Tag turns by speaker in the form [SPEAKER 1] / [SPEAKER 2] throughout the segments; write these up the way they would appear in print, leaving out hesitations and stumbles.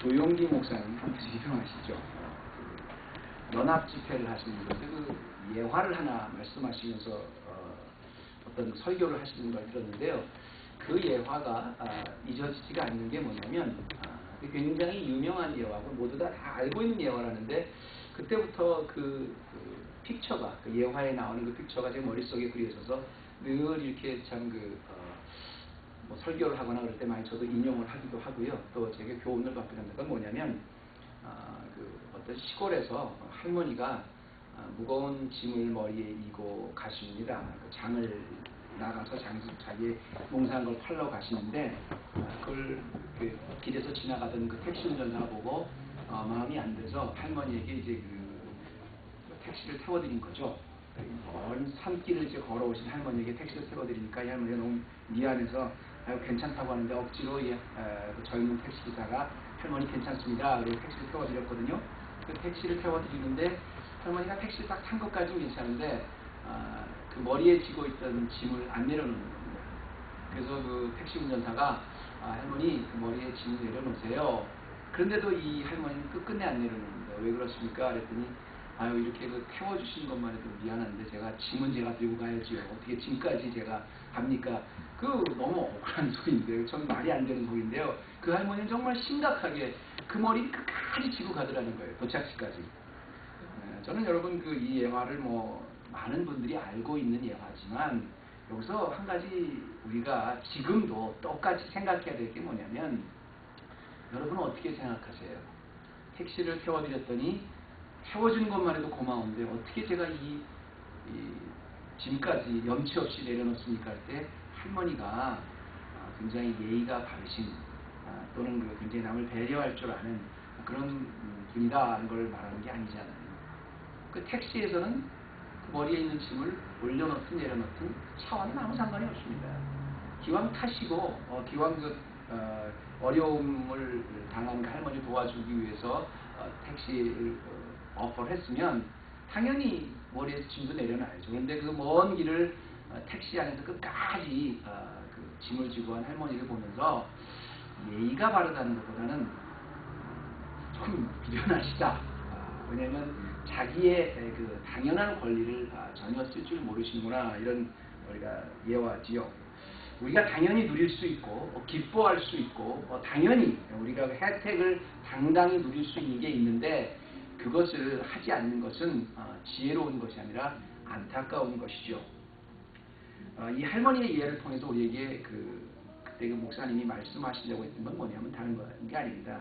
[SPEAKER 1] 조용기 목사님 혹시 유명하시죠? 연합 집회를 하시는 건데 그 예화를 하나 말씀하시면서 어떤 설교를 하시는 걸 들었는데요. 그 예화가 잊어지지가 않는 게 뭐냐면 굉장히 유명한 예화고 모두 다 알고 있는 예화라는데 그때부터 그 픽처가 그 예화에 나오는 그 픽처가 제 머릿속에 그려져서 늘 이렇게 참 뭐 설교를 하거나 그럴 때 많이 저도 인용을 하기도 하고요. 또 제게 교훈을 받기도 합니다. 그건 뭐냐면 어떤 시골에서 할머니가 무거운 짐을 머리에 이고 가십니다. 그 장을 나가서 자기의 농사한 걸 팔러 가시는데 그걸 길에서 지나가던 그 택시 운전사가 보고 마음이 안 돼서 할머니에게 이제 그 택시를 태워드린 거죠. 먼 산길을 이제 걸어오신 할머니에게 택시를 태워드리니까 이 할머니가 너무 미안해서 괜찮다고 하는데 억지로 그 젊은 택시기사가 할머니 괜찮습니다. 그리고 택시를 태워드렸거든요. 그 택시를 태워드리는데 할머니가 택시를 딱 탄 것까지는 괜찮은데 그 머리에 지고 있던 짐을 안 내려놓는 겁니다. 그래서 그 택시 운전사가 할머니 그 머리에 짐을 내려놓으세요. 그런데도 이 할머니는 끝끝내 안 내려놓는다. 왜 그렇습니까? 그랬더니 이렇게 그 태워주신 것만 해도 미안한데 짐은 제가 들고 가야지요. 어떻게 짐까지 제가 갑니까? 너무 억울한 소리인데요. 전 말이 안 되는 소리인데요. 그 할머니는 정말 심각하게 그 머리를 끝까지 지고 가더라는 거예요. 도착지까지. 저는 여러분 이 예화를 많은 분들이 알고 있는 예화지만 여기서 한 가지 우리가 지금도 똑같이 생각해야 될 게 뭐냐면 여러분은 어떻게 생각하세요? 택시를 태워드렸더니 태워준 것만 해도 고마운데 어떻게 제가 이 짐까지 염치 없이 내려놓습니까? 할 때 할머니가 굉장히 예의가 바르신 또는 굉장히 남을 배려할 줄 아는 그런 분이다라는 걸 말하는 게 아니잖아요. 그 택시에서는 그 머리에 있는 짐을 올려놓든 내려놓든 차와는 아무 상관이 없습니다. 기왕 타시고 기왕 어려움을 당한 그 할머니 도와주기 위해서 택시를 어퍼를 했으면 당연히 머리에서 짐도 내려놔야죠. 그런데 그 먼 길을 택시 안에서 끝까지 그 짐을 지고 간 할머니를 보면서 예의가 바르다는 것보다는 좀 미련하시다. 왜냐하면 자기의 그 당연한 권리를 전혀 쓸 줄 모르시는구나, 이런 우리가 예화지요. 우리가 당연히 누릴 수 있고 기뻐할 수 있고 당연히 우리가 혜택을 당당히 누릴 수 있는 게 있는데 그것을 하지 않는 것은 지혜로운 것이 아니라 안타까운 것이죠. 이 할머니의 예를 통해서 우리에게 그때 그 목사님이 말씀하시려고 했던 건 뭐냐면 다른 게 아닙니다.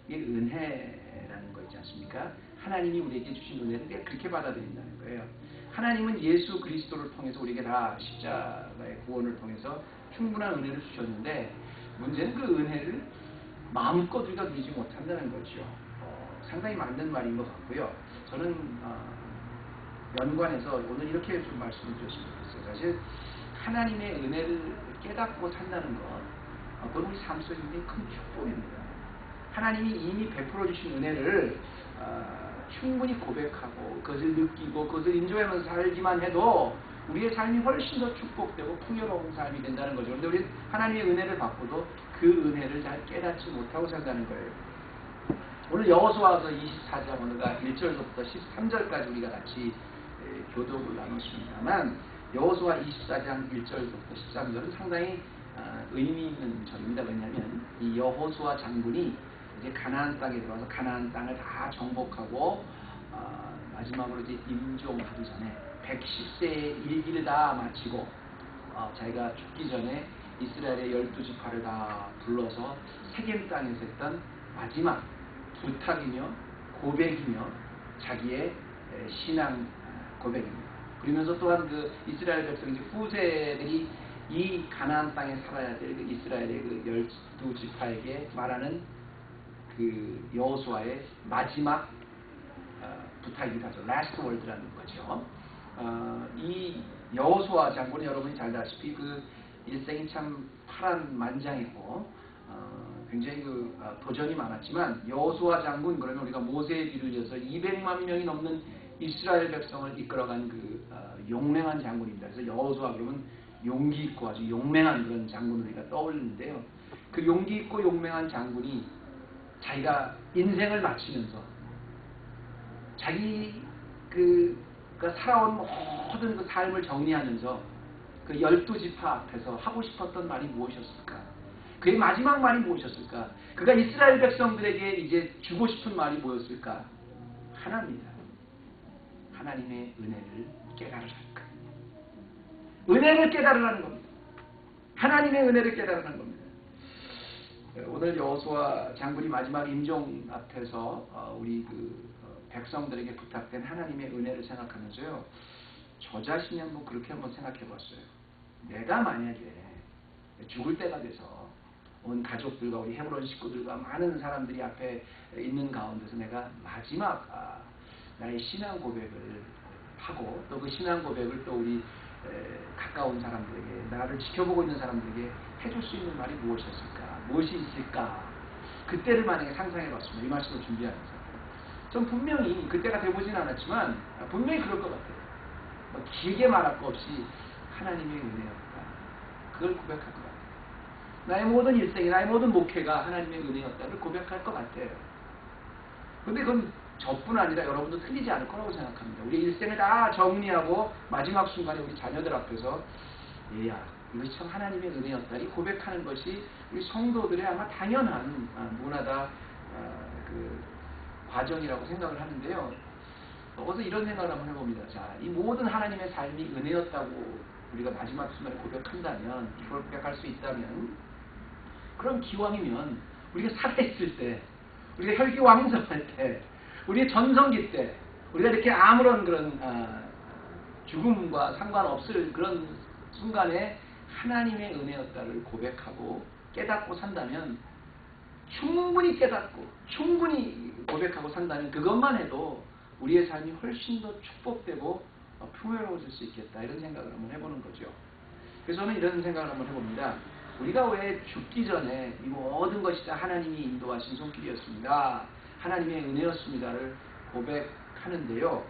[SPEAKER 1] 이게 은혜라는 거 있지 않습니까? 하나님이 우리에게 주신 은혜를 우리가 그렇게 받아들인다는 거예요. 하나님은 예수 그리스도를 통해서 우리에게 다 십자가의 구원을 통해서 충분한 은혜를 주셨는데 문제는 그 은혜를 마음껏 우리가 누리지 못한다는 거죠. 상당히 맞는 말인 것 같고요. 저는 연관해서 오늘 이렇게 좀 말씀을 드렸으면 좋겠어요. 사실 하나님의 은혜를 깨닫고 산다는 것, 그건 우리 삶 속에 굉장히 큰 축복입니다. 하나님이 이미 베풀어 주신 은혜를 충분히 고백하고 그것을 느끼고 그것을 인정하면서 살기만 해도 우리의 삶이 훨씬 더 축복되고 풍요로운 삶이 된다는 거죠. 그런데 우리 하나님의 은혜를 받고도 그 은혜를 잘 깨닫지 못하고 산다는 거예요. 오늘 여호수아서 24장 오늘가 1절부터 13절까지 우리가 같이 교독을 나눴습니다만 여호수아 24장 1절부터 13절은 상당히 의미 있는 절입니다. 왜냐하면 이 여호수아 장군이 이제 가나안 땅에 들어와서 가나안 땅을 다 정복하고 마지막으로 이제 임종하기 전에 110세의 일기를 다 마치고 자기가 죽기 전에 이스라엘의 12지파를 다 불러서 세겜 땅에서 했던 마지막 부탁이며 고백이며 자기의 신앙 고백입니다. 그러면서 또한 그 이스라엘 백성 후세들이 이 가나안 땅에 살아야 될 그 이스라엘의 그 12지파에게 말하는 그 여호수아의 마지막 부탁이기도 하죠. Last word라는 거죠. 이 여호수아 장군은 여러분이 잘 아시다시피 그 일생이 참 파란만장했고 굉장히 도전이 많았지만 여호수아 장군, 그러면 우리가 모세에 비를 이어서 200만 명이 넘는 이스라엘 백성을 이끌어간 용맹한 장군입니다. 그래서 여호수아 그러면 용기 있고 아주 용맹한 그런 장군을 우리가 떠올리는데요. 그 용기 있고 용맹한 장군이 자기가 인생을 마치면서 자기 그 살아온 모든 그 삶을 정리하면서 그 12지파 앞에서 하고 싶었던 말이 무엇이었을까? 그의 마지막 말이 무엇이었을까? 그가 이스라엘 백성들에게 이제 주고 싶은 말이 뭐였을까? 하나입니다. 하나님의 은혜를 깨달으랄까? 은혜를 깨달으라는 겁니다. 하나님의 은혜를 깨달으라는 겁니다. 오늘 여호수아 장군이 마지막 임종 앞에서 우리 백성들에게 부탁된 하나님의 은혜를 생각하면서요, 저 자신이 한번 그렇게 한번 생각해 봤어요. 내가 만약에 죽을 때가 돼서 온 가족들과 우리 헤브론 식구들과 많은 사람들이 앞에 있는 가운데서 내가 마지막 나의 신앙 고백을 하고 또 그 신앙 고백을 또 우리 가까운 사람들에게, 나를 지켜보고 있는 사람들에게 해줄 수 있는 말이 무엇이었을까? 무엇이 있을까? 그때를 만약에 상상해 봤습니다. 이 말씀을 준비하면서. 전 분명히 그때가 돼보진 않았지만 분명히 그럴 것 같아요. 길게 말할 것 없이 하나님의 은혜였다. 그걸 고백할 것 같아요. 나의 모든 일생이, 나의 모든 목회가 하나님의 은혜였다를 고백할 것 같아요. 근데 그건 저뿐 아니라 여러분도 틀리지 않을 거라고 생각합니다. 우리 일생을 다 정리하고 마지막 순간에 우리 자녀들 앞에서 얘야, 이것이 참 하나님의 은혜였다니 고백하는 것이 우리 성도들의 아마 당연한 문화다 그 과정이라고 생각을 하는데요. 어서 이런 생각을 한번 해봅니다. 자, 이 모든 하나님의 삶이 은혜였다고 우리가 마지막 순간에 고백한다면, 이걸 고백할 수 있다면, 그럼 기왕이면 우리가 살아있을 때, 우리가 혈기왕성할 때, 우리의 전성기 때, 우리가 이렇게 아무런 그런 죽음과 상관없을 그런 순간에 하나님의 은혜였다를 고백하고 깨닫고 산다면, 충분히 깨닫고 충분히 고백하고 산다면 그것만 해도 우리의 삶이 훨씬 더 축복되고 풍요로워질 수 있겠다, 이런 생각을 한번 해보는 거죠. 그래서 저는 이런 생각을 한번 해봅니다. 우리가 왜 죽기 전에 이 모든 것이 다 하나님이 인도하신 손길이었습니다, 하나님의 은혜였습니다를 고백하는데요,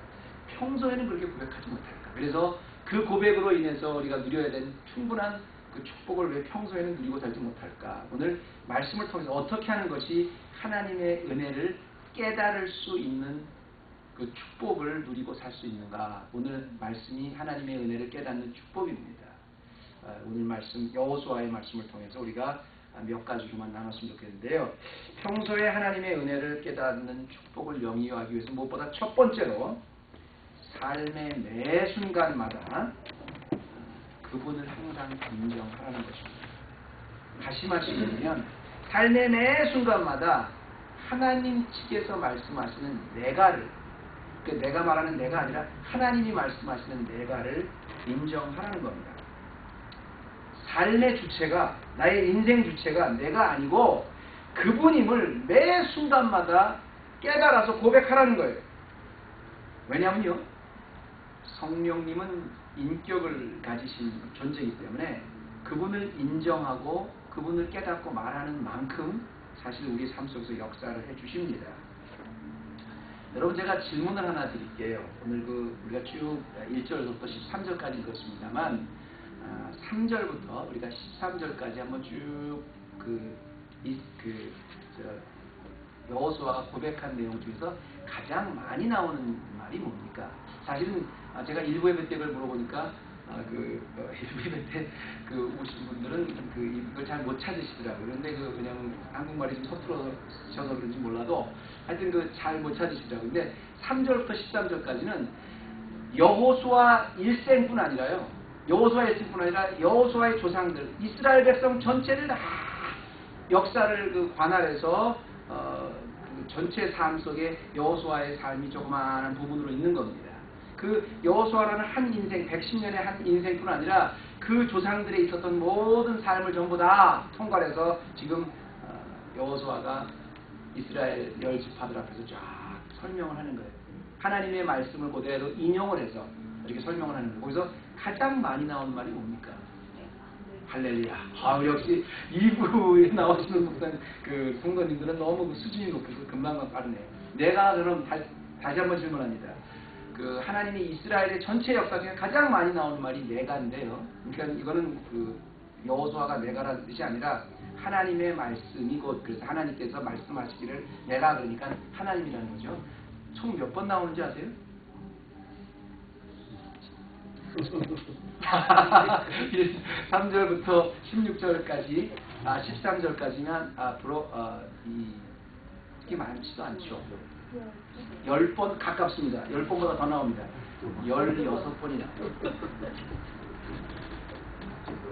[SPEAKER 1] 평소에는 그렇게 고백하지 못할까? 그래서 그 고백으로 인해서 우리가 누려야 되는 충분한 그 축복을 왜 평소에는 누리고 살지 못할까? 오늘 말씀을 통해서 어떻게 하는 것이 하나님의 은혜를 깨달을 수 있는 그 축복을 누리고 살 수 있는가? 오늘 말씀이 하나님의 은혜를 깨닫는 축복입니다. 오늘 말씀, 여호수아의 말씀을 통해서 우리가 몇 가지로만 나눴으면 좋겠는데요. 평소에 하나님의 은혜를 깨닫는 축복을 영위하기 위해서 무엇보다 첫 번째로 삶의 매 순간마다 그분을 항상 인정하라는 것입니다. 다시 말씀드리면 삶의 매 순간마다 하나님 측에서 말씀하시는 내가를, 그러니까 내가 말하는 내가 아니라 하나님이 말씀하시는 내가를 인정하라는 겁니다. 삶의 주체가, 나의 인생 주체가 내가 아니고 그분임을 매 순간마다 깨달아서 고백하라는 거예요. 왜냐하면요, 성령님은 인격을 가지신 존재이기 때문에 그분을 인정하고 그분을 깨닫고 말하는 만큼 사실 우리 삶 속에서 역사를 해주십니다. 여러분, 제가 질문을 하나 드릴게요. 오늘 우리가 쭉 1절부터 13절까지 읽었습니다만 3절부터 우리가 13절까지 한번 쭉 여호수아가 고백한 내용 중에서 가장 많이 나오는 말이 뭡니까? 사실은 제가 일부 예배 때 그걸 물어보니까 일부 예배 때 오신 분들은 이걸 잘 못 찾으시더라고요. 그런데 왜냐면 한국말이 좀 서툴어져서 그런지 몰라도 하여튼 잘 못 찾으시더라고요. 근데 3절부터 13절까지는 여호수아 일생뿐 아니라요, 여호수아 일생뿐 아니라 여호수아의 조상들, 이스라엘 백성 전체를 다 역사를 관할해서 전체 삶 속에 여호수아의 삶이 조그마한 부분으로 있는 겁니다. 그 여호수아라는 한 인생, 110년의 한 인생뿐 아니라 그 조상들에 있었던 모든 삶을 전부 다 통괄해서 지금 여호수아가 이스라엘 10지파들 앞에서 쫙 설명을 하는 거예요. 하나님의 말씀을 그대로 인용을 해서 이렇게 설명을 하는 거예요. 거기서 가장 많이 나오는 말이 뭡니까? 할렐루야. 역시 2부에 나오시는 성도님들은 너무 수준이 높으셔서 금방 빠르네요. 내가 그럼 다시 한번 질문합니다. 하나님이 이스라엘의 전체 역사 중에 가장 많이 나오는 말이 내가인데요. 그러니까 이거는 여호수아가 내가라는 뜻이 아니라 하나님의 말씀이 곧 그래서 하나님께서 말씀하시기를 내가 그러니까 하나님이라는 거죠. 총 몇 번 나오는지 아세요? 3절부터 16절까지 13절까지면 앞으로 이게 많지도 않죠. 10번 가깝습니다. 10번보다 더 나옵니다. 16번이 나옵니다.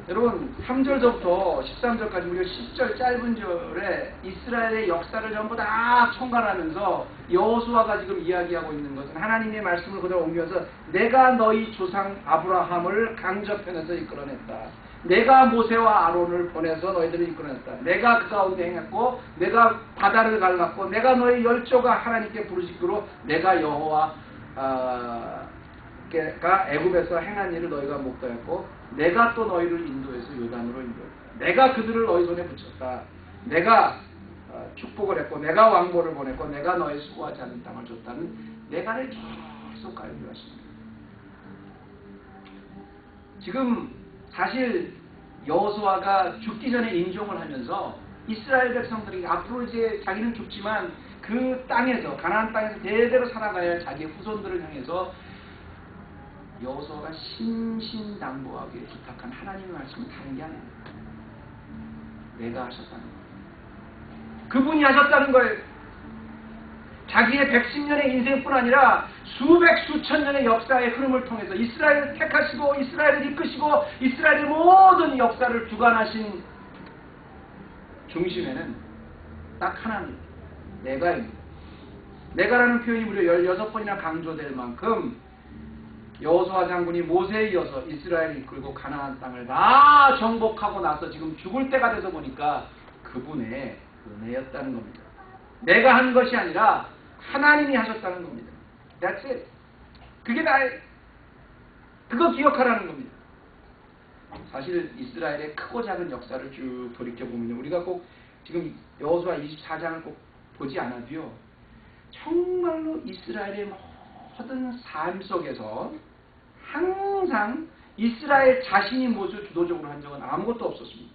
[SPEAKER 1] 여러분 3절부터 13절까지 무려 10절 짧은 절에 이스라엘의 역사를 전부 다 총괄하면서 여호수아가 지금 이야기하고 있는 것은 하나님의 말씀을 그대로 옮겨서 내가 너희 조상 아브라함을 강저편에서 이끌어냈다. 내가 모세와 아론을 보내서 너희들을 이끌어냈다. 내가 그 가운데 행했고 내가 바다를 갈랐고 내가 너희 열조가 하나님께 부르짖기로 내가 여호와 가 애굽에서 행한 일을 너희가 목도했고 내가 또 너희를 인도해서 요단으로 인도했다. 내가 그들을 너희 손에 붙였다. 내가 축복을 했고 내가 왕보를 보냈고 내가 너희 수고하지 않는 땅을 줬다는 내가를 계속 강조하십니다. 지금 사실 여호수아가 죽기 전에 인종을 하면서 이스라엘 백성들이 앞으로 이제 자기는 죽지만 그 땅에서 가나안 땅에서 대대로 살아가야 할 자기의 후손들을 향해서 여호수아가 신신당부하게 부탁한 하나님의 말씀을 다른 게 아닙니다. 내가 하셨다는 거예요. 그분이 하셨다는 거예요. 자기의 110년의 인생뿐 아니라 수백 수천 년의 역사의 흐름을 통해서 이스라엘을 택하시고 이스라엘을 이끄시고 이스라엘의 모든 역사를 주관하신 중심에는 딱 하나입니다. 내가입니다. 내가라는 표현이 무려 16번이나 강조될 만큼 여호수아 장군이 모세에 이어서 이스라엘을 이끌고 가나안 땅을 다 정복하고 나서 지금 죽을 때가 돼서 보니까 그분의 은혜였다는 겁니다. 내가 한 것이 아니라 하나님이 하셨다는 겁니다. That's it. 그게 나의 그거 기억하라는 겁니다. 사실 이스라엘의 크고 작은 역사를 쭉 돌이켜보면 우리가 꼭 지금 여호수아 24장을 꼭 보지 않아도요. 정말로 이스라엘의 모든 삶 속에서 항상 이스라엘 자신이 무엇을 주도적으로 한 적은 아무것도 없었습니다.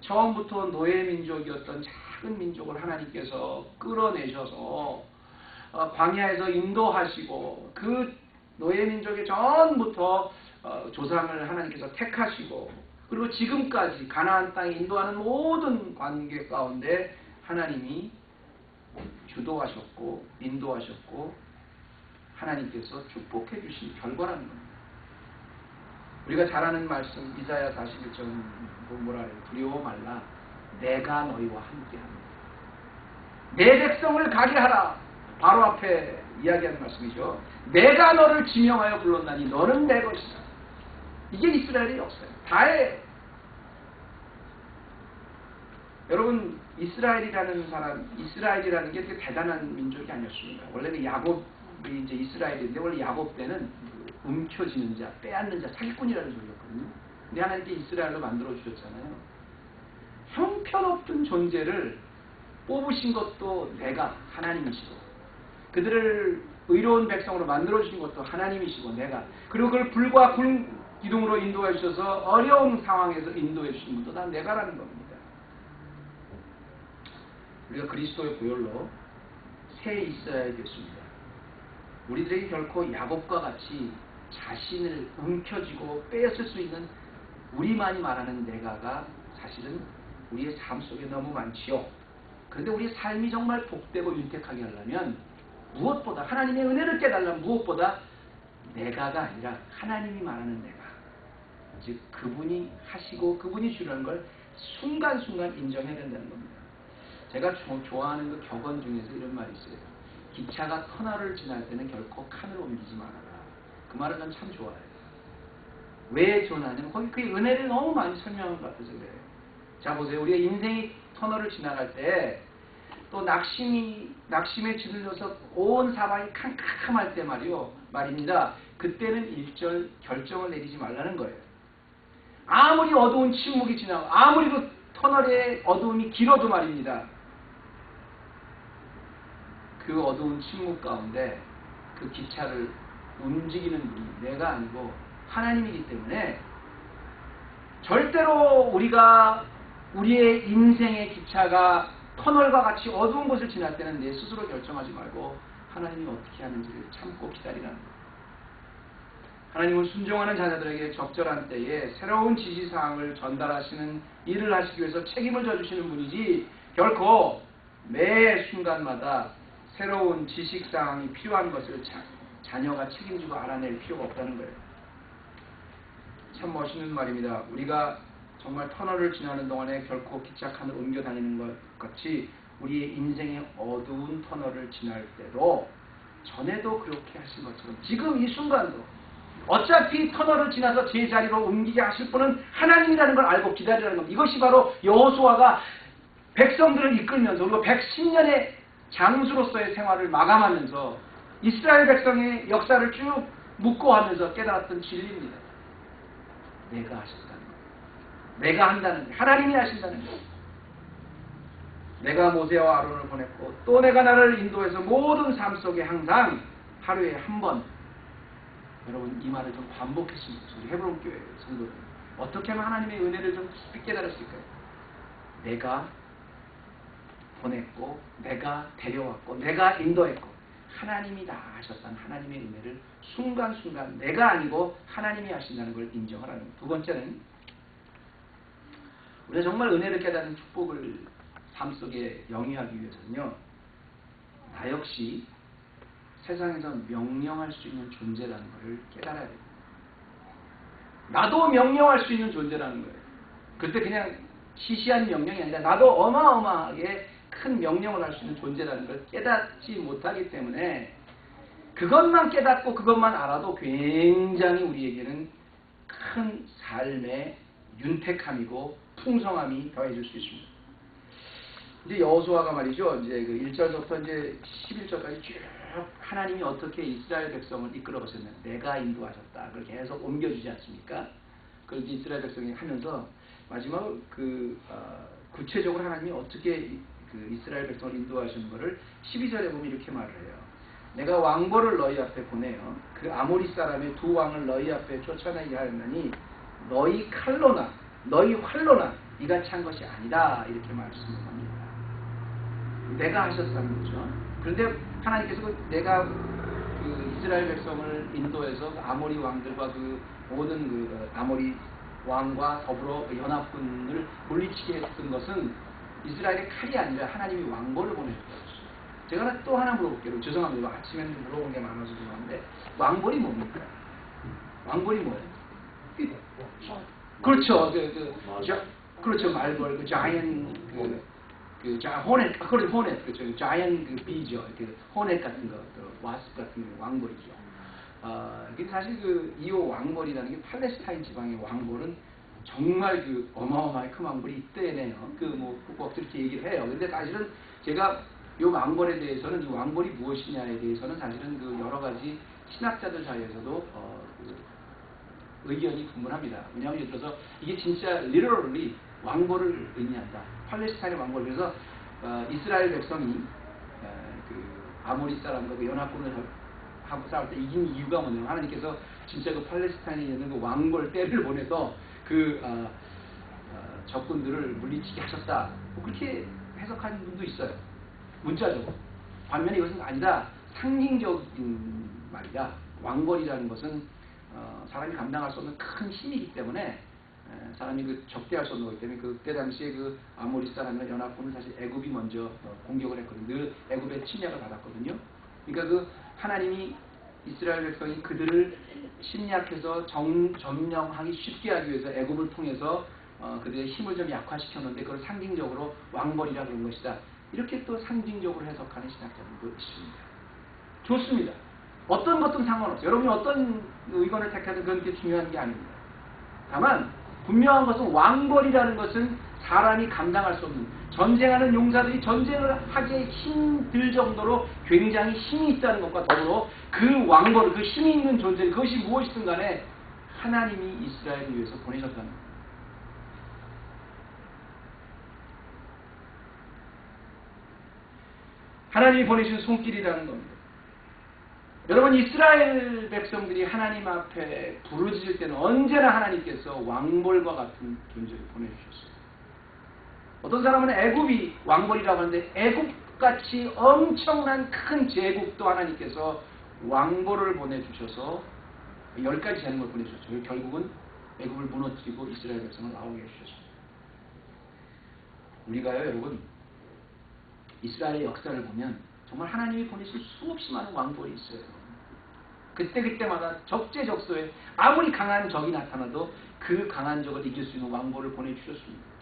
[SPEAKER 1] 처음부터 노예 민족이었던 작은 민족을 하나님께서 끌어내셔서 광야에서 인도하시고 그 노예 민족의 전부터 조상을 하나님께서 택하시고 그리고 지금까지 가나안 땅에 인도하는 모든 관계 가운데 하나님이 주도하셨고 인도하셨고 하나님께서 축복해 주신 결과라는 겁니다. 우리가 잘 아는 말씀 이사야 41장 뭐라 그래요? 두려워 말라 내가 너희와 함께합니다. 내 백성을 가게 하라. 바로 앞에 이야기하는 말씀이죠. 내가 너를 지명하여 불렀나니 너는 내 것이다. 이게 이스라엘의 역사예요. 다해. 여러분 이스라엘이라는 게 되게 대단한 민족이 아니었습니다. 원래는 야곱이 이제 이스라엘인데 원래 야곱 때는 움켜쥐는 자, 빼앗는 자, 사기꾼이라는 소리였거든요. 근데 하나님께 이스라엘로 만들어 주셨잖아요. 형편없던 존재를 뽑으신 것도 내가 하나님이시고 그들을 의로운 백성으로 만들어 주신 것도 하나님이시고 내가 그리고 그걸 불과 기둥으로 인도해 주셔서 어려운 상황에서 인도해 주신 것도 다 내가라는 겁니다. 우리가 그리스도의 보혈로 새 이스라엘이었습니다. 우리들에게 결코 야곱과 같이 자신을 움켜쥐고 빼앗을 수 있는 우리만이 말하는 내가가 사실은 우리의 삶 속에 너무 많지요. 그런데 우리의 삶이 정말 복되고 윤택하게 하려면 무엇보다 하나님의 은혜를 깨달으면 무엇보다 내가가 아니라 하나님이 말하는 내가 즉 그분이 하시고 그분이 주라는 걸 순간순간 인정해야 된다는 겁니다. 제가 좋아하는 그 격언 중에서 이런 말이 있어요. 기차가 터널을 지날 때는 결코 칸을 옮기지 말아라. 그 말은 전 참 좋아해요. 왜 좋아하냐면 거기 그 은혜를 너무 많이 설명한 것 같아서 그래요. 자 보세요. 우리가 인생이 터널을 지나갈 때 또 낙심에 짓눌려서 온 사방이 캄캄할 때 말입니다. 그때는 일절 결정을 내리지 말라는 거예요. 아무리 어두운 침묵이 지나고 아무리 그 터널의 어두움이 길어도 말입니다. 그 어두운 침묵 가운데 그 기차를 움직이는 분이 내가 아니고 하나님이기 때문에 절대로 우리가 우리의 인생의 기차가 터널과 같이 어두운 곳을 지날 때는 내 스스로 결정하지 말고 하나님이 어떻게 하는지를 참고 기다리라는 거예요. 하나님은 순종하는 자녀들에게 적절한 때에 새로운 지시사항을 전달하시는 일을 하시기 위해서 책임을 져주시는 분이지 결코 매 순간마다 새로운 지식사항이 필요한 것을 자녀가 책임지고 알아낼 필요가 없다는 거예요. 참 멋있는 말입니다. 우리가 정말 터널을 지나는 동안에 결코 기차칸을 옮겨 다니는 것 같이 우리의 인생의 어두운 터널을 지날 때도 전에도 그렇게 하신 것처럼 지금 이 순간도 어차피 터널을 지나서 제자리로 옮기게 하실 분은 하나님이라는 걸 알고 기다리라는 겁니다. 이것이 바로 여호수아가 백성들을 이끌면서 그리고 110년의 장수로서의 생활을 마감하면서 이스라엘 백성의 역사를 쭉 묵고하면서 깨달았던 진리입니다. 내가 하셨다는 것. 내가 한다는 것. 하나님이 하신다는 것. 내가 모세와 아론을 보냈고 또 내가 나를 인도해서 모든 삶 속에 항상 하루에 한 번 여러분 이 말을 좀 반복했으면 좋겠어요. 헤브론 교회 성도들 어떻게 하면 하나님의 은혜를 좀 깊이 깨달을 수 있을까요? 내가 보냈고 내가 데려왔고 내가 인도했고 하나님이 다 하셨다는 하나님의 은혜를 순간순간 내가 아니고 하나님이 하신다는 걸 인정하라는 거예요. 두 번째는 우리가 정말 은혜를 깨닫는 축복을 삶 속에 영위하기 위해서는요. 나 역시 세상에서 명령할 수 있는 존재라는 것을 깨달아야 됩니다. 나도 명령할 수 있는 존재라는 거예요. 그때 그냥 시시한 명령이 아니라 나도 어마어마하게 큰 명령을 할 수 있는 존재라는 걸 깨닫지 못하기 때문에 그것만 깨닫고 그것만 알아도 굉장히 우리에게는 큰 삶의 윤택함이고 풍성함이 더해질 수 있습니다. 이제 여호수아가 말이죠. 이제 그 1절부터 이제 11절까지 쭉 하나님이 어떻게 이스라엘 백성을 이끌어 보셨냐. 내가 인도하셨다. 그걸 계속 옮겨주지 않습니까? 그걸 이스라엘 백성이 하면서 마지막 구체적으로 하나님이 어떻게 그 이스라엘 백성을 인도하시는 것을 12절에 보면 이렇게 말을 해요. 내가 왕벌을 너희 앞에 보내요. 그 아모리 사람의 두 왕을 너희 앞에 쫓아내게 하였나니 너희 칼로나 너희 활로나 네가 찬 것이 아니다. 이렇게 말씀합니다. 내가 하셨다는 거죠. 그런데 하나님께서 내가 그 이스라엘 백성을 인도해서 그 아모리 왕들과 그 모든 그 아모리 왕과 더불어 그 연합군을 물리치게 했던 것은 이스라엘의 칼이 아니라 하나님이 왕벌을 보내셨다고. 제가 또 하나 물어볼게요. 죄송합니다. 아침에는 물어본 게 많아서 죄송한데 왕벌이 뭡니까? 왕벌이 뭐예요? 그렇죠. 그렇죠. 말벌, 그 자이언, 호넷, 호넷, 그렇죠. 자이언 그 비죠. 그 호넷 같은 거, 와스프 같은 거 왕벌이죠. 근데 사실 그 이호 왕벌이라는 게 팔레스타인 지방의 왕벌은 정말 그 어마어마하게 큰 왕벌이 이때네요. 꼭 그렇게 얘기를 해요. 근데 사실은 제가 이 왕벌에 대해서는 이 왕벌이 무엇이냐에 대해서는 사실은 그 여러 가지 신학자들 사이에서도 의견이 분분합니다. 왜냐하면 예를 들어서 이게 진짜 literally 왕벌을 의미한다. 팔레스타인의 왕벌. 그래서 이스라엘 백성이 그 아모리 사람과 그 연합군을 하고 싸울 때 이긴 이유가 뭐냐면 하나님께서 진짜 그 팔레스타인에 있는 그 왕벌 떼를 보내서 그 적군들을 물리치게 하셨다. 그렇게 해석하는 분도 있어요. 문자적으로. 반면에 이것은 아니다. 상징적인 말이다. 왕벌이라는 것은 사람이 감당할 수 없는 큰 힘이기 때문에 사람이 그 적대할 수 없는 거기 때문에 그때 당시에 그 아모리 사람이나 연합군은 사실 애굽이 먼저 공격을 했거든요. 늘 애굽의 침략을 받았거든요. 그러니까 그 하나님이 이스라엘 백성이 그들을 침략해서 점령하기 쉽게 하기 위해서 애굽을 통해서 그들의 힘을 좀 약화시켰는데 그걸 상징적으로 왕벌이라 그런 것이다. 이렇게 또 상징적으로 해석하는 신학자들도 있습니다. 좋습니다. 어떤 것든 상관없어요. 여러분이 어떤 의견을 택하든 그건 그렇게 중요한 게 아닙니다. 다만 분명한 것은 왕벌이라는 것은 사람이 감당할 수 없는 전쟁하는 용사들이 전쟁을 하기에 힘들 정도로 굉장히 힘이 있다는 것과 더불어 그 왕벌, 그 힘이 있는 존재, 그것이 무엇이든 간에 하나님이 이스라엘을 위해서 보내셨다는 것. 하나님이 보내신 손길이라는 겁니다. 여러분 이스라엘 백성들이 하나님 앞에 부르짖을 때는 언제나 하나님께서 왕벌과 같은 존재를 보내주셨어요. 어떤 사람은 애굽이 왕벌이라고 하는데 애굽같이 엄청난 큰 제국도 하나님께서 왕벌을 보내주셔서 10가지 재능을 보내주셨죠. 결국은 애굽을 무너뜨리고 이스라엘 백성을 나오게 해주셨습니다. 우리가요 여러분 이스라엘의 역사를 보면 정말 하나님이 보내신 수없이 많은 왕벌이 있어요. 그때마다 적재적소에 아무리 강한 적이 나타나도 그 강한 적을 이길 수 있는 왕벌을 보내주셨습니다.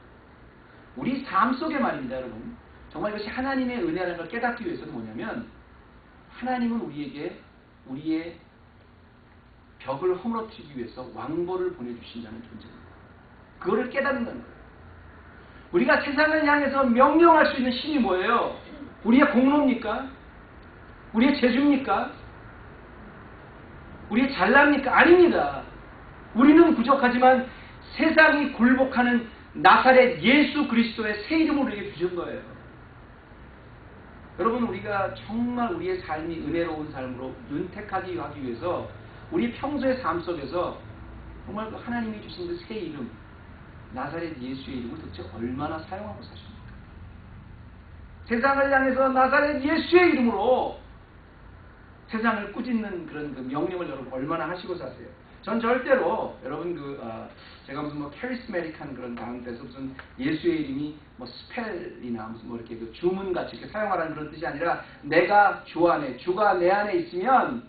[SPEAKER 1] 우리 삶 속에 말입니다 여러분. 정말 이것이 하나님의 은혜라는 걸 깨닫기 위해서는 뭐냐면 하나님은 우리에게 우리의 벽을 허물어뜨리기 위해서 왕벌을 보내주신다는 존재입니다. 그거를 깨닫는다는 거예요. 우리가 세상을 향해서 명령할 수 있는 힘이 뭐예요? 우리의 공로입니까? 우리의 재주입니까? 우리의 잘납니까? 아닙니다. 우리는 부족하지만 세상이 굴복하는 나사렛 예수 그리스도의 새 이름을 우리에게 주신 거예요. 여러분 우리가 정말 우리의 삶이 은혜로운 삶으로 윤택하게 하기 위해서 우리 평소의 삶 속에서 정말 하나님이 주신 그 새 이름 나사렛 예수의 이름을 도대체 얼마나 사용하고 사십니까? 세상을 향해서 나사렛 예수의 이름으로 세상을 꾸짖는 그런 그 명령을 여러분 얼마나 하시고 사세요? 전 절대로 여러분 제가 무슨 뭐 캐리스메틱한 그런 강의에서 무슨 예수의 이름이 뭐 스펠이나 무슨 뭐 이렇게 그 주문같이 이렇게 사용하라는 그런 뜻이 아니라 내가 주 안에 주가 내 안에 있으면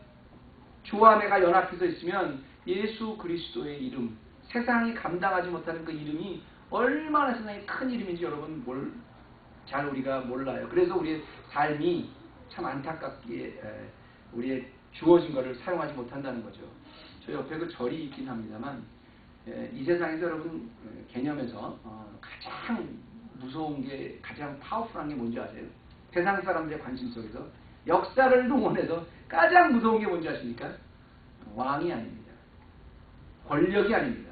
[SPEAKER 1] 주와 내가 연합해서 있으면 예수 그리스도의 이름 세상이 감당하지 못하는 그 이름이 얼마나 세상에 큰 이름인지 여러분 잘 우리가 몰라요. 그래서 우리의 삶이 참 안타깝게 우리의 주어진 것을 사용하지 못한다는 거죠. 저 옆에 그 절이 있긴 합니다만 이 세상에서 여러분 개념에서 가장 무서운 게 가장 파워풀한 게 뭔지 아세요? 세상 사람들의 관심 속에서 역사를 동원해서 가장 무서운 게 뭔지 아십니까? 왕이 아닙니다. 권력이 아닙니다.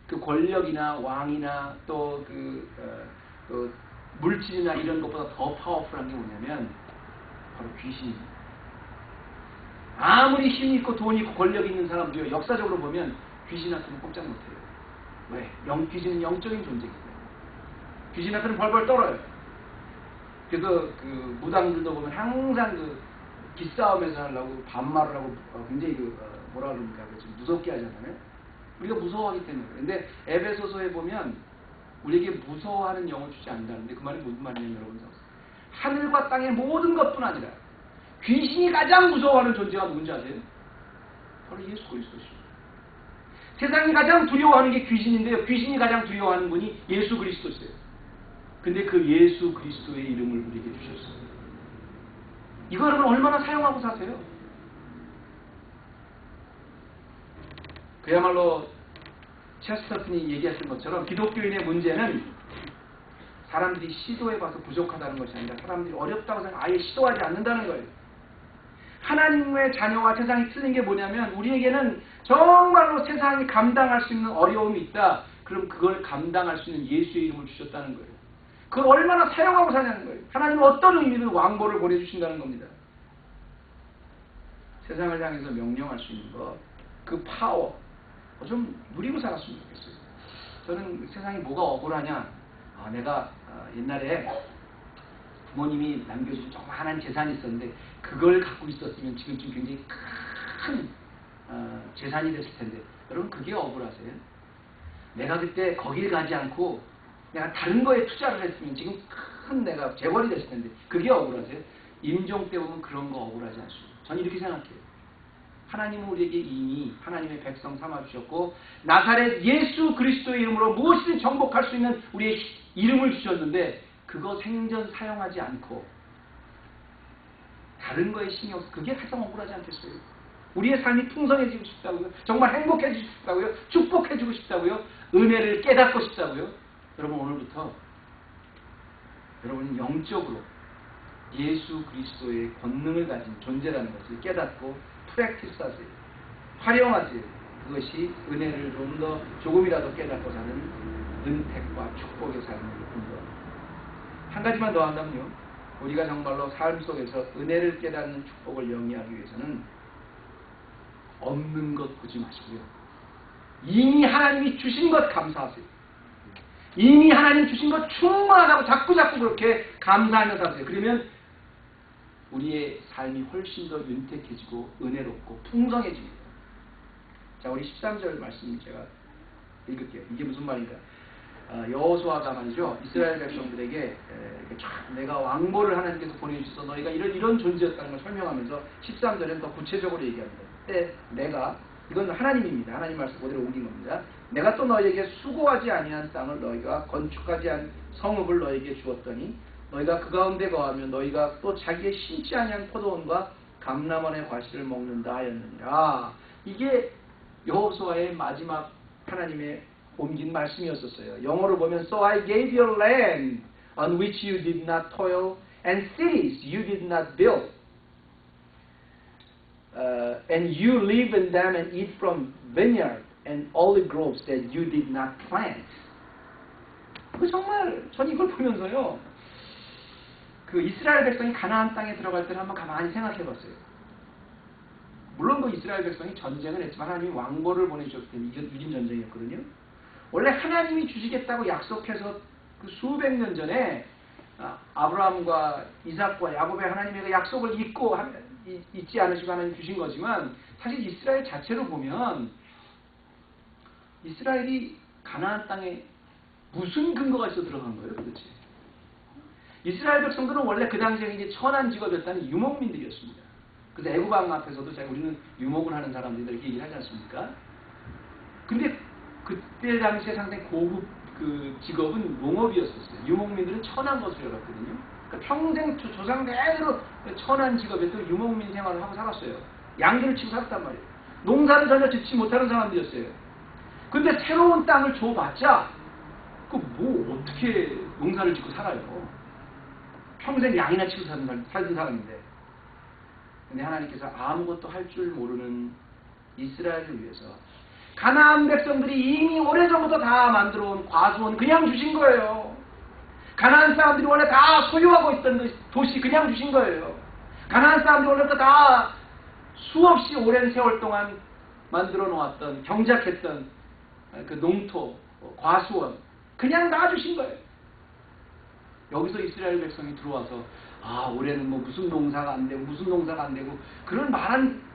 [SPEAKER 1] 그 권력이나 왕이나 또 물질이나 이런 것보다 더 파워풀한 게 뭐냐면 바로 귀신입니다. 아무리 힘이 있고 돈이 있고 권력이 있는 사람도요 역사적으로 보면 귀신 앞에는 꼼짝 못해요. 왜? 귀신은 영적인 존재이기 때문에 귀신 앞에는 벌벌 떨어요. 그래서 그 무당들도 보면 항상 그 기싸움에서 하려고 반말을 하고 굉장히 뭐라 그럽니까? 좀 무섭게 하잖아요. 우리가 무서워하기 때문에. 근데 에베소서에 보면 우리에게 무서워하는 영을 주지 않는다는데 그 말이 무슨 말이냐면 여러분 하늘과 땅의 모든 것뿐 아니라 귀신이 가장 무서워하는 존재가 누군지 아세요? 바로 예수 그리스도십니다. 세상이 가장 두려워하는 게 귀신인데요. 귀신이 가장 두려워하는 분이 예수 그리스도세요. 근데 그 예수 그리스도의 이름을 우리에게 주셨어요. 이거 여러분 얼마나 사용하고 사세요? 그야말로 체스터튼이 얘기했던 것처럼 기독교인의 문제는 사람들이 시도해봐서 부족하다는 것이 아니라 사람들이 어렵다고 생각 아예 시도하지 않는다는 거예요. 하나님의 자녀와 세상이 틀린 게 뭐냐면 우리에게는 정말로 세상이 감당할 수 있는 어려움이 있다. 그럼 그걸 감당할 수 있는 예수의 이름을 주셨다는 거예요. 그걸 얼마나 사용하고 사냐는 거예요. 하나님은 어떤 의미든 왕보를 보내주신다는 겁니다. 세상을 향해서 명령할 수 있는 것, 그 파워 좀 누리고 살았으면 좋겠어요. 저는 세상에 뭐가 억울하냐, 내가 옛날에 부모님이 남겨주신 조그마한 재산이 있었는데 그걸 갖고 있었으면 지금쯤 굉장히 큰 재산이 됐을 텐데 여러분 그게 억울하세요? 내가 그때 거길 가지 않고 내가 다른 거에 투자를 했으면 지금 큰 내가 재벌이 됐을 텐데 그게 억울하세요? 임종 때 보면 그런 거 억울하지 않습니다. 저는 이렇게 생각해요. 하나님은 우리에게 이미 하나님의 백성 삼아주셨고 나사렛 예수 그리스도의 이름으로 무엇이든 정복할 수 있는 우리의 이름을 주셨는데 그거 생전 사용하지 않고 다른 거에 신경 써 그게 가장 억울하지 않겠어요? 우리의 삶이 풍성해지고 싶다고요? 정말 행복해지고 싶다고요? 축복해주고 싶다고요? 은혜를 깨닫고 싶다고요? 여러분 오늘부터 여러분은 영적으로 예수 그리스도의 권능을 가진 존재라는 것을 깨닫고 프랙티스 하세요. 활용하세요. 그것이 은혜를 좀 더 조금이라도 깨닫고 사는 은택과 축복의 삶을 본다. 한 가지만 더 한다면요. 우리가 정말로 삶 속에서 은혜를 깨닫는 축복을 영위하기 위해서는 없는 것 보지 마시고요. 이미 하나님이 주신 것 감사하세요. 이미 하나님 주신 것 충분하다고 자꾸자꾸 그렇게 감사하면서 하세요. 그러면 우리의 삶이 훨씬 더 윤택해지고 은혜롭고 풍성해집니다. 자, 우리 13절 말씀 제가 읽을게요. 이게 무슨 말인가? 여호수아가 말이죠. 이스라엘 백성들에게 내가 왕보를 하나님께서 보내주셔서 너희가 이런 존재였다는 걸 설명하면서 13절에는 더 구체적으로 얘기합니다. 내가, 이건 하나님입니다. 하나님 말씀 그대로 옮긴 겁니다. 내가 또 너희에게 수고하지 아니한 땅을 너희가 건축하지 않은 성읍을 너희에게 주었더니 너희가 그 가운데 거하면 너희가 또 자기의 심지 아니한 포도원과 감람원의 과실을 먹는다 하였느니라. 이게 여호수아의 마지막 하나님의 옮긴 말씀이었었어요. 영어로 보면 So I gave you land on which you did not toil and cities you did not build. And you live in them and eat from vineyard and olive groves that you did not plant. 정말 전 이걸 보면서요. 그 이스라엘 백성이 가나안 땅에 들어갈 때를 한번 가만히 생각해 봤어요. 물론 그 이스라엘 백성이 전쟁을 했지만 하나님이 왕보를 보내주셨기 때문에 이게 유진 전쟁이었거든요. 원래 하나님이 주시겠다고 약속해서 그 수백 년 전에 아브라함과 이삭과 야곱의 하나님의 그 약속을 잊지 않으시고 하나님 주신 거지만 사실 이스라엘 자체로 보면 이스라엘이 가나안 땅에 무슨 근거가 있어 들어간 거예요 도대체? 이스라엘 백성들은 원래 그 당시에 이제 천한 직업이었다는 유목민들이었습니다. 그래서 애굽 왕 앞에서도 우리는 유목을 하는 사람들이 이렇게 얘기를 하지 않습니까? 근데 그때 당시에 상당히 고급 그 직업은 농업이었었어요. 유목민들은 천한 것을 열었거든요. 그러니까 평생 조상 대대로 천한 직업에서 유목민 생활을 하고 살았어요. 양들을 치고 살았단 말이에요. 농사를 전혀 짓지 못하는 사람들이었어요. 근데 새로운 땅을 줘봤자 어떻게 농사를 짓고 살아요. 평생 양이나 치고 살던 사람인데. 근데 하나님께서 아무것도 할 줄 모르는 이스라엘을 위해서 가나안 백성들이 이미 오래전부터 다 만들어온 과수원 그냥 주신 거예요. 가나안 사람들이 원래 다 소유하고 있던 도시 그냥 주신 거예요. 가나안 사람들이 원래부터 다 수없이 오랜 세월 동안 만들어 놓았던 경작했던 그 농토, 과수원 그냥 다 주신 거예요. 여기서 이스라엘 백성이 들어와서 올해는 뭐 무슨 농사가 안 되고 무슨 농사가 안 되고 그런 말한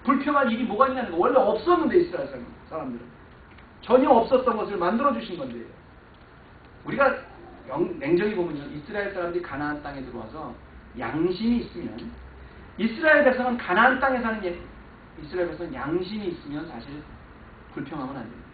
[SPEAKER 1] 불평할 일이 뭐가 있냐는 거. 원래 없었는데 이스라엘 사람들은 전혀 없었던 것을 만들어 주신 건데요. 우리가 냉정히 보면요, 이스라엘 사람들이 가나안 땅에 들어와서 양심이 있으면 이스라엘 백성은 가나안 땅에 사는 이스라엘 백성은 양심이 있으면 사실 불평하면 안 됩니다.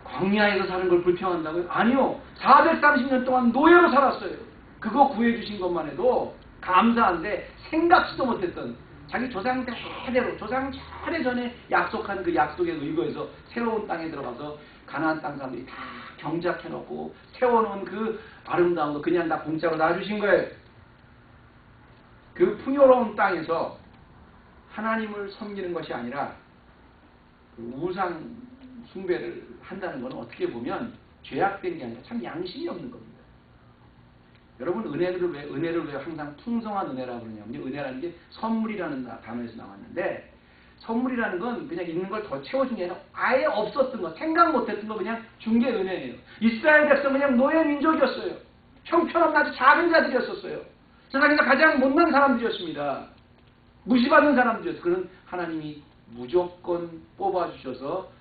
[SPEAKER 1] 광야에서 사는 걸 불평한다고요? 아니요. 430년 동안 노예로 살았어요. 그거 구해주신 것만 해도 감사한데 생각지도 못했던 자기 조상 대대로 조상 차례전에 약속한 그 약속에 의거해서 새로운 땅에 들어가서 가나안 땅 사람들이 다 경작해놓고 세워놓은 그 아름다운 거 그냥 다 공짜로 놔주신 거예요. 그 풍요로운 땅에서 하나님을 섬기는 것이 아니라 우상 숭배를 한다는 것은 어떻게 보면 죄악된 게 아니라 참 양심이 없는 겁니다. 여러분 은혜를 왜 항상 풍성한 은혜라고 그러냐면요. 은혜라는 게 선물이라는 단어에서 나왔는데 선물이라는 건 그냥 있는 걸 더 채워준 게 아니라 아예 없었던 거, 생각 못했던 거 그냥 준 게 은혜예요. 이스라엘 백성은 그냥 노예 민족이었어요. 형편없는 아주 작은 자들이었었어요. 세상에서 가장 못난 사람들이었습니다. 무시받는 사람들이었어요. 그런 하나님이 무조건 뽑아주셔서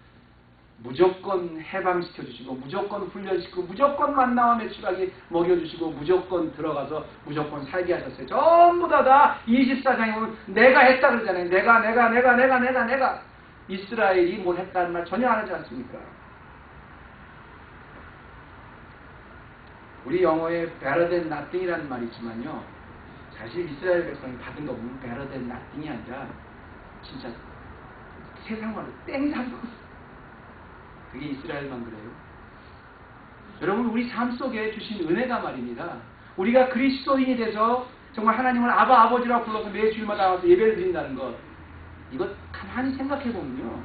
[SPEAKER 1] 무조건 해방시켜주시고 무조건 훈련시키고 무조건 만나와 매출하게 먹여주시고 무조건 들어가서 무조건 살게 하셨어요. 전부 다 24장에 보면 내가 했다 그러잖아요. 내가 이스라엘이 뭘 했다는 말 전혀 안 하지 않습니까? 우리 영어에 better than nothing이라는 말이 있지만요. 사실 이스라엘 백성이 받은 거 보면 better than nothing이 아니라 진짜 세상말로 땡산 그게 이스라엘만 그래요. 여러분 우리 삶 속에 주신 은혜가 말입니다. 우리가 그리스도인이 돼서 정말 하나님을 아버지라고 불러서 매 주일마다 와서 예배를 드린다는 것 이거 가만히 생각해보면요.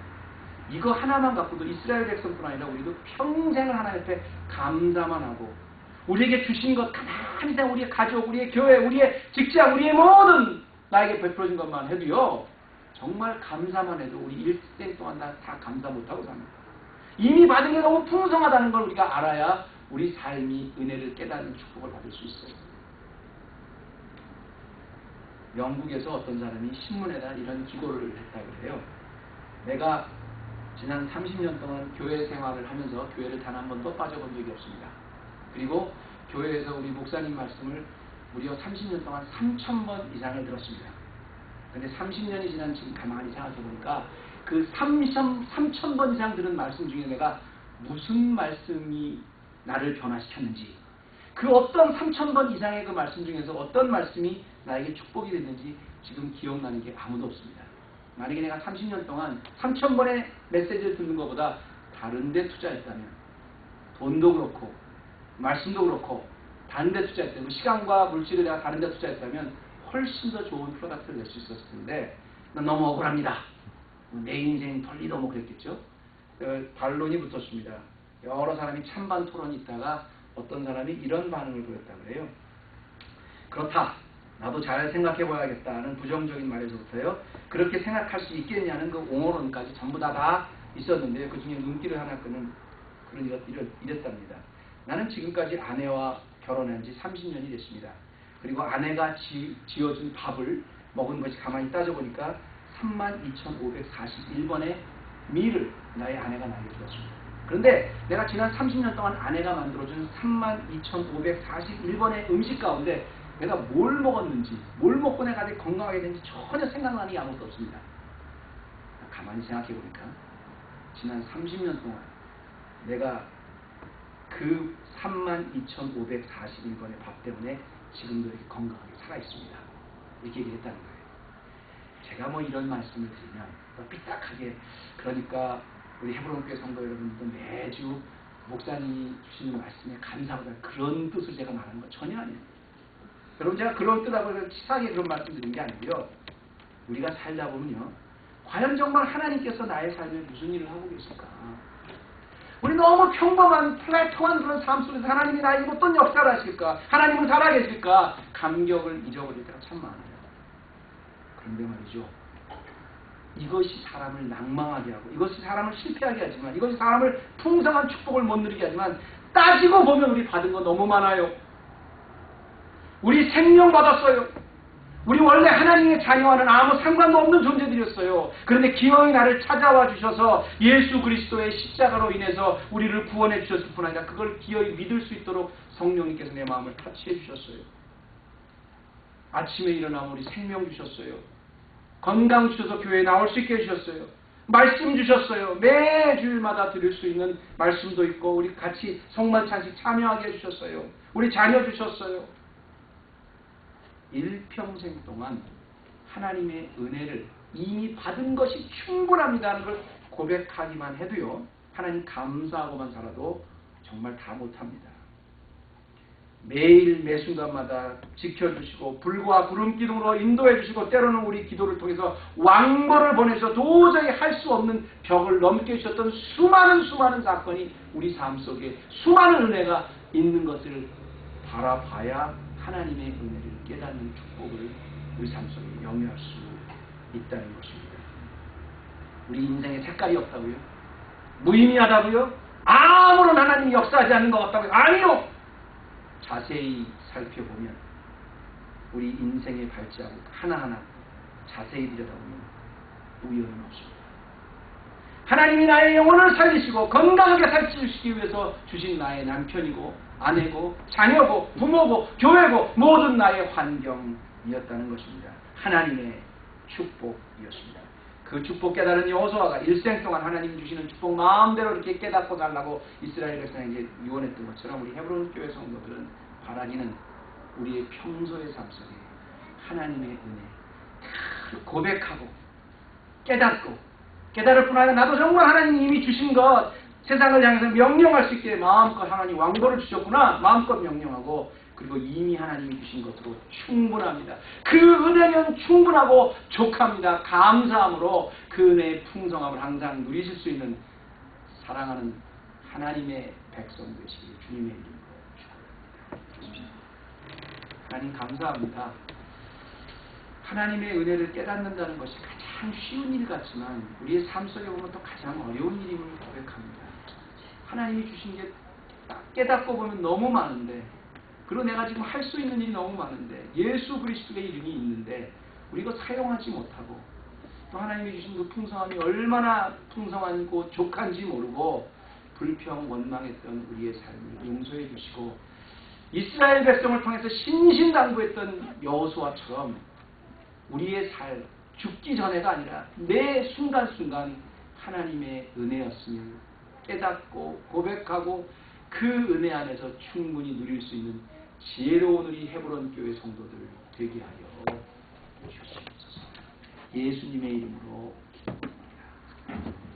[SPEAKER 1] 이거 하나만 갖고도 이스라엘 백성뿐 아니라 우리도 평생을 하나님 앞에 감사만 하고 우리에게 주신 것 가만히 생각 우리의 가족, 우리의 교회, 우리의 직장, 우리의 모든 나에게 베풀어진 것만 해도요. 정말 감사만 해도 우리 일생 동안 다 감사 못하고 삽니다. 이미 받은 게 너무 풍성하다는 걸 우리가 알아야 우리 삶이 은혜를 깨닫는 축복을 받을 수 있어요. 영국에서 어떤 사람이 신문에다 이런 기도를 했다고 해요. 내가 지난 30년 동안 교회 생활을 하면서 교회를 단 한 번도 빠져본 적이 없습니다. 그리고 교회에서 우리 목사님 말씀을 무려 30년 동안 3,000번 이상을 들었습니다. 근데 30년이 지난 지금 가만히 생각해 보니까 그 3,000번 이상 들은 말씀 중에 내가 무슨 말씀이 나를 변화시켰는지, 그 어떤 3,000번 이상의 그 말씀 중에서 어떤 말씀이 나에게 축복이 됐는지 지금 기억나는 게 아무도 없습니다. 만약에 내가 30년 동안 3,000번의 메시지를 듣는 것보다 다른 데 투자했다면, 돈도 그렇고 말씀도 그렇고 다른 데 투자했다면, 시간과 물질을 내가 다른 데 투자했다면 훨씬 더 좋은 프로덕트를 낼 수 있었을 텐데 난 너무 억울합니다. 내 인생 돌리도 뭐 그랬겠죠. 반론이 붙었습니다. 여러 사람이 찬반 토론이 있다가 어떤 사람이 이런 반응을 보였다고 그래요. 그렇다. 나도 잘 생각해 봐야겠다는 부정적인 말에서부터요. 그렇게 생각할 수 있겠냐는 그 옹호론까지 전부 다 있었는데요. 그 중에 눈길을 하나 끄는 그런 이랬답니다. 나는 지금까지 아내와 결혼한 지 30년이 됐습니다. 그리고 아내가 지어준 밥을 먹은 것이 가만히 따져보니까 32,541번의 밀을 나의 아내가 나에게 주었습니다. 그런데 내가 지난 30년 동안 아내가 만들어준 32,541번의 음식 가운데 내가 뭘 먹었는지, 뭘 먹고 내가 아직 건강하게 됐는지 전혀 생각나는 게 아무것도 없습니다. 가만히 생각해 보니까 지난 30년 동안 내가 그 32,541번의 밥 때문에 지금도 이렇게 건강하게 살아있습니다. 이렇게 얘기했다는 거예요. 제가 뭐 이런 말씀을 드리면 삐딱하게, 그러니까 우리 헤브론교회 성도 여러분들도 매주 목사님이 주시는 말씀에 감사하다, 그런 뜻을 제가 말하는 건 전혀 아니에요. 여러분, 제가 그런 뜻하고 해서 치사하게 그런 말씀 드린 게 아니고요. 우리가 살다 보면요, 과연 정말 하나님께서 나의 삶에 무슨 일을 하고 계실까? 우리 너무 평범한 플랫한 그런 삶 속에서 하나님이 나에게 어떤 역사를 하실까? 하나님은 살아계실까? 감격을 잊어버릴 때가 참 많아요. 그런데 말이죠, 이것이 사람을 낭망하게 하고, 이것이 사람을 실패하게 하지만, 이것이 사람을 풍성한 축복을 못 누리게 하지만, 따지고 보면 우리 받은 거 너무 많아요. 우리 생명 받았어요. 우리 원래 하나님의 자녀와는 아무 상관도 없는 존재들이었어요. 그런데 기어이 나를 찾아와 주셔서 예수 그리스도의 십자가로 인해서 우리를 구원해 주셨을 뿐 아니라 그걸 기어이 믿을 수 있도록 성령님께서 내 마음을 터치해 주셨어요. 아침에 일어나면 우리 생명 주셨어요. 건강 주셔서 교회에 나올 수 있게 해주셨어요. 말씀 주셨어요. 매 주일마다 들을 수 있는 말씀도 있고 우리 같이 성만찬식 참여하게 해주셨어요. 우리 자녀 주셨어요. 일평생 동안 하나님의 은혜를 이미 받은 것이 충분합니다 하는 걸 고백하기만 해도요, 하나님 감사하고만 살아도 정말 다 못합니다. 매일 매 순간마다 지켜주시고 불과 구름 기둥으로 인도해 주시고 때로는 우리 기도를 통해서 왕보를 보내서 도저히 할 수 없는 벽을 넘게 해주셨던 수많은 사건이 우리 삶 속에 수많은 은혜가 있는 것을 바라봐야 하나님의 은혜를 깨닫는 축복을 우리 삶 속에 영위할 수 있다는 것입니다. 우리 인생에 색깔이 없다고요? 무의미하다고요? 아무런 하나님이 역사하지 않는 것 같다고요? 아니요! 자세히 살펴보면 우리 인생의 발자국 하나하나 자세히 들여다보면 우연은 없습니다. 하나님이 나의 영혼을 살리시고 건강하게 살리시기 위해서 주신 나의 남편이고 아내고 자녀고 부모고 교회고 모든 나의 환경이었다는 것입니다. 하나님의 축복이었습니다. 그 축복 깨달은 여호수아가 일생 동안 하나님 주시는 축복 마음대로 이렇게 깨닫고 달라고 이스라엘 백성에게 유언했던 것처럼 우리 헤브론 교회 성도들은 바라기는 우리의 평소의 삶 속에 하나님의 은혜 다 고백하고 깨닫고, 깨달을 뿐 아니라 나도 정말 하나님이 이미 주신 것 세상을 향해서 명령할 수 있게 마음껏 하나님 왕보를 주셨구나 마음껏 명령하고, 그리고 이미 하나님이 주신 것으로 충분합니다. 그 은혜는 충분하고 족합니다. 감사함으로 그 은혜의 풍성함을 항상 누리실 수 있는 사랑하는 하나님의 백성 되시길 주님의 이름으로 축원합니다. 하나님 감사합니다. 하나님의 은혜를 깨닫는다는 것이 가장 쉬운 일 같지만 우리의 삶 속에 보면 또 가장 어려운 일임을 고백합니다. 하나님이 주신 게 딱 깨닫고 보면 너무 많은데, 그리고 내가 지금 할 수 있는 일이 너무 많은데, 예수 그리스도의 이름이 있는데 우리가 사용하지 못하고, 또 하나님이 주신 그 풍성함이 얼마나 풍성하고 족한지 모르고 불평 원망했던 우리의 삶을 용서해 주시고, 이스라엘 백성을 통해서 신신당부했던 여호수아처럼 우리의 삶, 죽기 전에가 아니라 매 순간순간 하나님의 은혜였음을 깨닫고 고백하고 그 은혜 안에서 충분히 누릴 수 있는 지혜로운 우리 헤브론 교회 성도들 되게 하여 주시옵소서. 예수님의 이름으로 기도합니다.